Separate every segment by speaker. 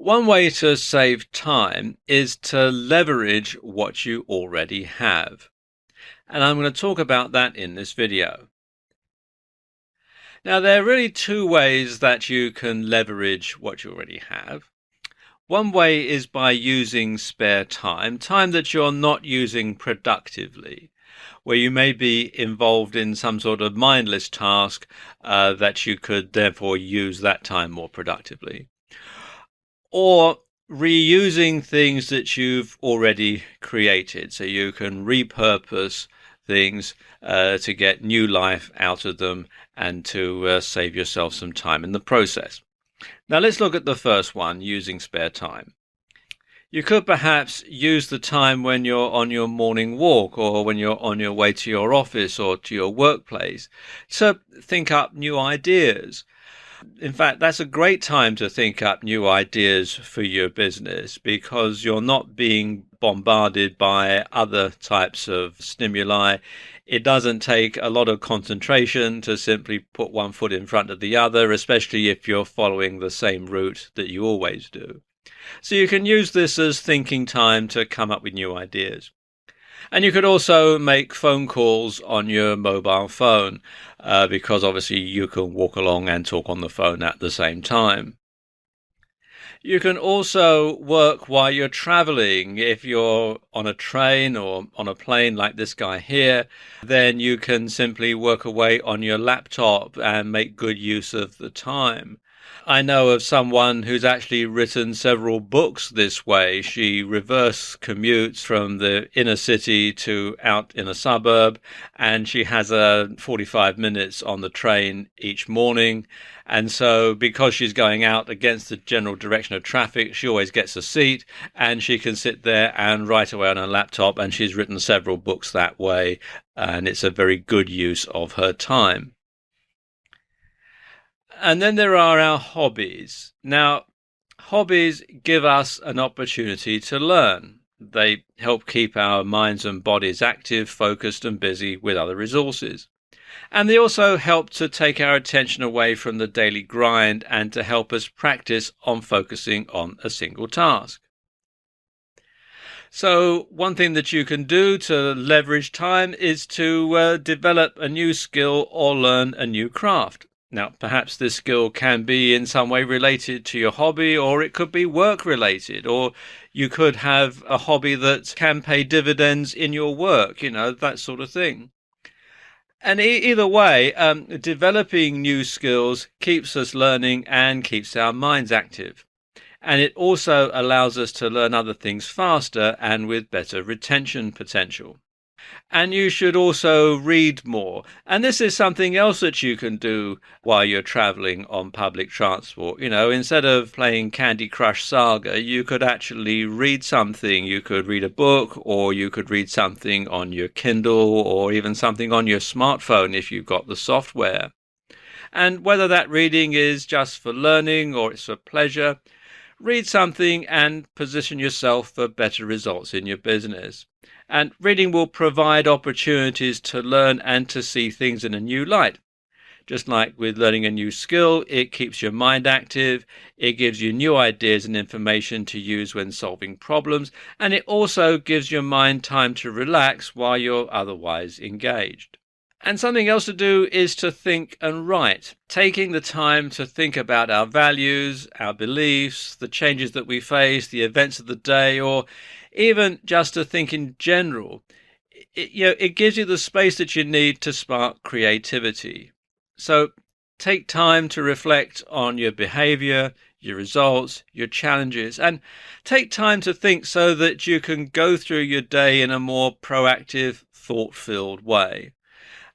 Speaker 1: One way to save time is to leverage what you already have. And I'm going to talk about that in this video. Now, there are really two ways that you can leverage what you already have. One way is by using spare time, time that you're not using productively, where you may be involved in some sort of mindless task that you could therefore use that time more productively. Or reusing things that you've already created, so you can repurpose things to get new life out of them and to save yourself some time in the process. Now let's look at the first one, using spare time. You could perhaps use the time when you're on your morning walk or when you're on your way to your office or to your workplace to think up new ideas. In fact, that's a great time to think up new ideas for your business because you're not being bombarded by other types of stimuli. It doesn't take a lot of concentration to simply put one foot in front of the other, especially if you're following the same route that you always do. So you can use this as thinking time to come up with new ideas. And you could also make phone calls on your mobile phone because obviously you can walk along and talk on the phone at the same time. You can also work while you're traveling. If you're on a train or on a plane like this guy here, then you can simply work away on your laptop and make good use of the time. I know of someone who's actually written several books this way. She reverse commutes from the inner city to out in a suburb, and she has 45 minutes on the train each morning. And so because she's going out against the general direction of traffic, she always gets a seat and she can sit there and write away on her laptop, and she's written several books that way, and it's a very good use of her time. And then there are our hobbies. Now, hobbies give us an opportunity to learn. They help keep our minds and bodies active, focused, and busy with other resources. And they also help to take our attention away from the daily grind and to help us practice on focusing on a single task. So one thing that you can do to leverage time is to develop a new skill or learn a new craft. Now, perhaps this skill can be in some way related to your hobby, or it could be work related, or you could have a hobby that can pay dividends in your work, that sort of thing. And either way, developing new skills keeps us learning and keeps our minds active. And it also allows us to learn other things faster and with better retention potential. And you should also read more. And this is something else that you can do while you're traveling on public transport. Instead of playing Candy Crush Saga, you could actually read something. You could read a book, or you could read something on your Kindle, or even something on your smartphone if you've got the software. And whether that reading is just for learning or it's for pleasure, read something and position yourself for better results in your business. And reading will provide opportunities to learn and to see things in a new light. Just like with learning a new skill, it keeps your mind active, it gives you new ideas and information to use when solving problems, and it also gives your mind time to relax while you're otherwise engaged. And something else to do is to think and write. Taking the time to think about our values, our beliefs, the changes that we face, the events of the day, or even just to think in general, it gives you the space that you need to spark creativity. So take time to reflect on your behavior, your results, your challenges, and take time to think so that you can go through your day in a more proactive, thought-filled way.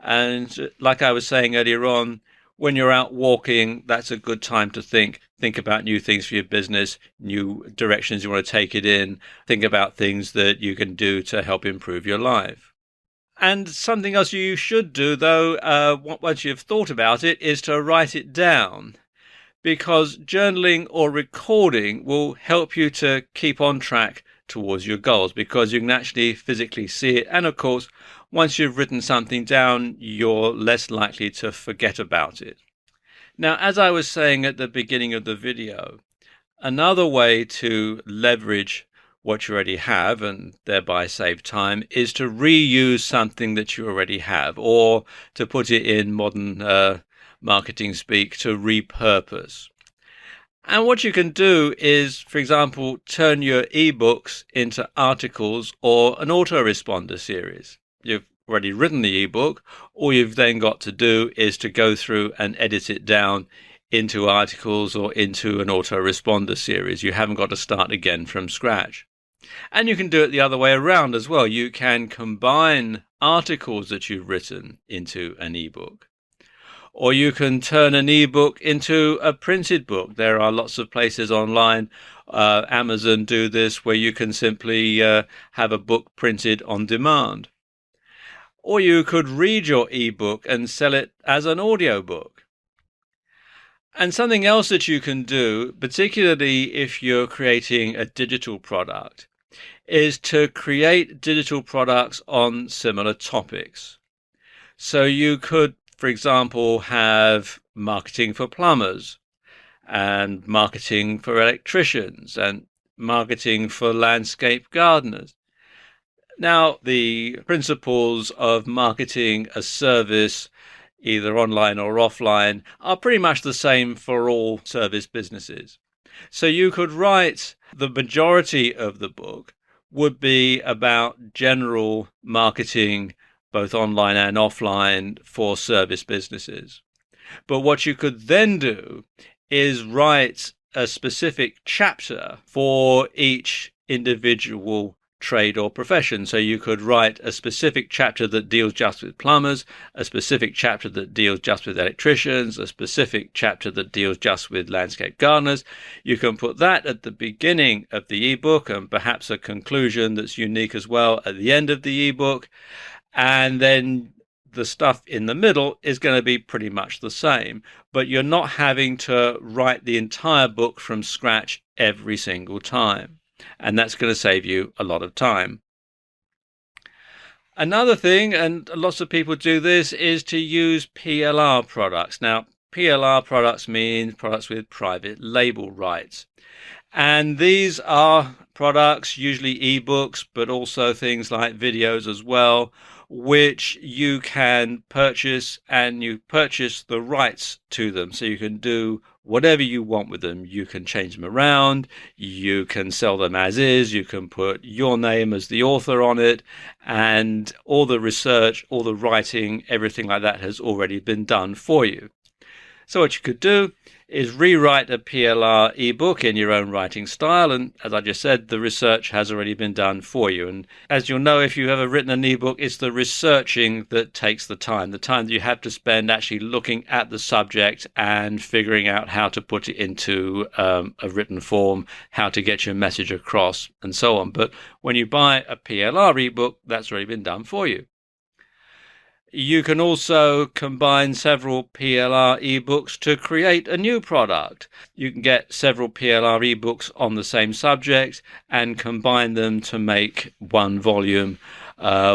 Speaker 1: And like I was saying earlier on, when you're out walking, that's a good time to think about new things for your business, new directions you want to take it in, think about things that you can do to help improve your life. And something else you should do, though, once you've thought about it, is to write it down, because journaling or recording will help you to keep on track towards your goals, because you can actually physically see it. And of course, once you've written something down, you're less likely to forget about it. Now, as I was saying at the beginning of the video, Another way to leverage what you already have and thereby save time is to reuse something that you already have, or to put it in modern marketing speak, to repurpose. And what you can do is, for example, turn your ebooks into articles or an autoresponder series. You've already written the ebook. All you've then got to do is to go through and edit it down into articles or into an autoresponder series. You haven't got to start again from scratch. And you can do it the other way around as well. You can combine articles that you've written into an ebook. Or you can turn an ebook into a printed book. There are lots of places online, Amazon do this, where you can simply have a book printed on demand. Or you could read your ebook and sell it as an audiobook. And something else that you can do, particularly if you're creating a digital product, is to create digital products on similar topics. So you could, for example, have marketing for plumbers and marketing for electricians and marketing for landscape gardeners. Now, the principles of marketing a service, either online or offline, are pretty much the same for all service businesses. So you could write the majority of the book would be about general marketing, both online and offline, for service businesses. But what you could then do is write a specific chapter for each individual trade or profession. So you could write a specific chapter that deals just with plumbers, a specific chapter that deals just with electricians, a specific chapter that deals just with landscape gardeners. You can put that at the beginning of the ebook and perhaps a conclusion that's unique as well at the end of the ebook. And then the stuff in the middle is going to be pretty much the same, but you're not having to write the entire book from scratch every single time. And that's going to save you a lot of time. Another thing, and lots of people do this, is to use PLR products. Now, PLR products mean products with private label rights. And these are products, usually ebooks, but also things like videos as well, which you can purchase, and you purchase the rights to them. So you can do whatever you want with them. You can change them around, you can sell them as is, you can put your name as the author on it, and all the research, all the writing, everything like that has already been done for you. So what you could do is rewrite a PLR ebook in your own writing style, and as I just said, the research has already been done for you. And as you'll know, if you've ever written an ebook, it's the researching that takes the time that you have to spend actually looking at the subject and figuring out how to put it into a written form, how to get your message across, and so on. But when you buy a PLR ebook, that's already been done for you. You can also combine several PLR ebooks to create a new product. You can get several PLR ebooks on the same subject and combine them to make one volume,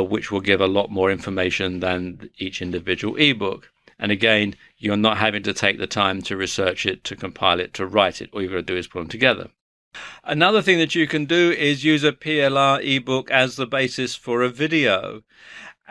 Speaker 1: which will give a lot more information than each individual ebook. And again, you're not having to take the time to research it, to compile it, to write it. All you've got to do is put them together. Another thing that you can do is use a PLR ebook as the basis for a video.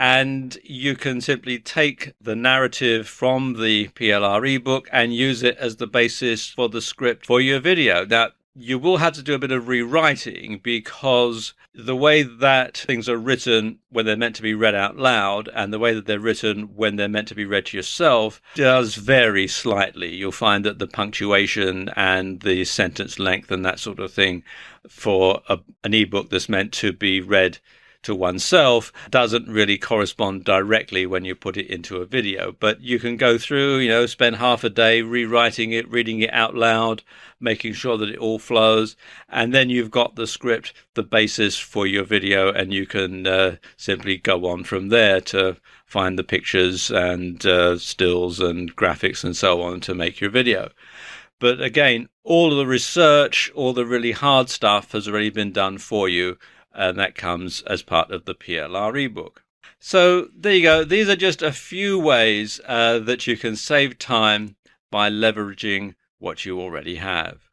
Speaker 1: And you can simply take the narrative from the PLR ebook and use it as the basis for the script for your video. Now, you will have to do a bit of rewriting because the way that things are written when they're meant to be read out loud and the way that they're written when they're meant to be read to yourself does vary slightly. You'll find that the punctuation and the sentence length and that sort of thing for an ebook that's meant to be read to oneself doesn't really correspond directly when you put it into a video. But you can go through, spend half a day rewriting it, reading it out loud, making sure that it all flows, and then you've got the script, the basis for your video, and you can simply go on from there to find the pictures and stills and graphics and so on to make your video. But again, all of the research, all the really hard stuff has already been done for you, and that comes as part of the PLR ebook. So there you go. These are just a few ways that you can save time by leveraging what you already have.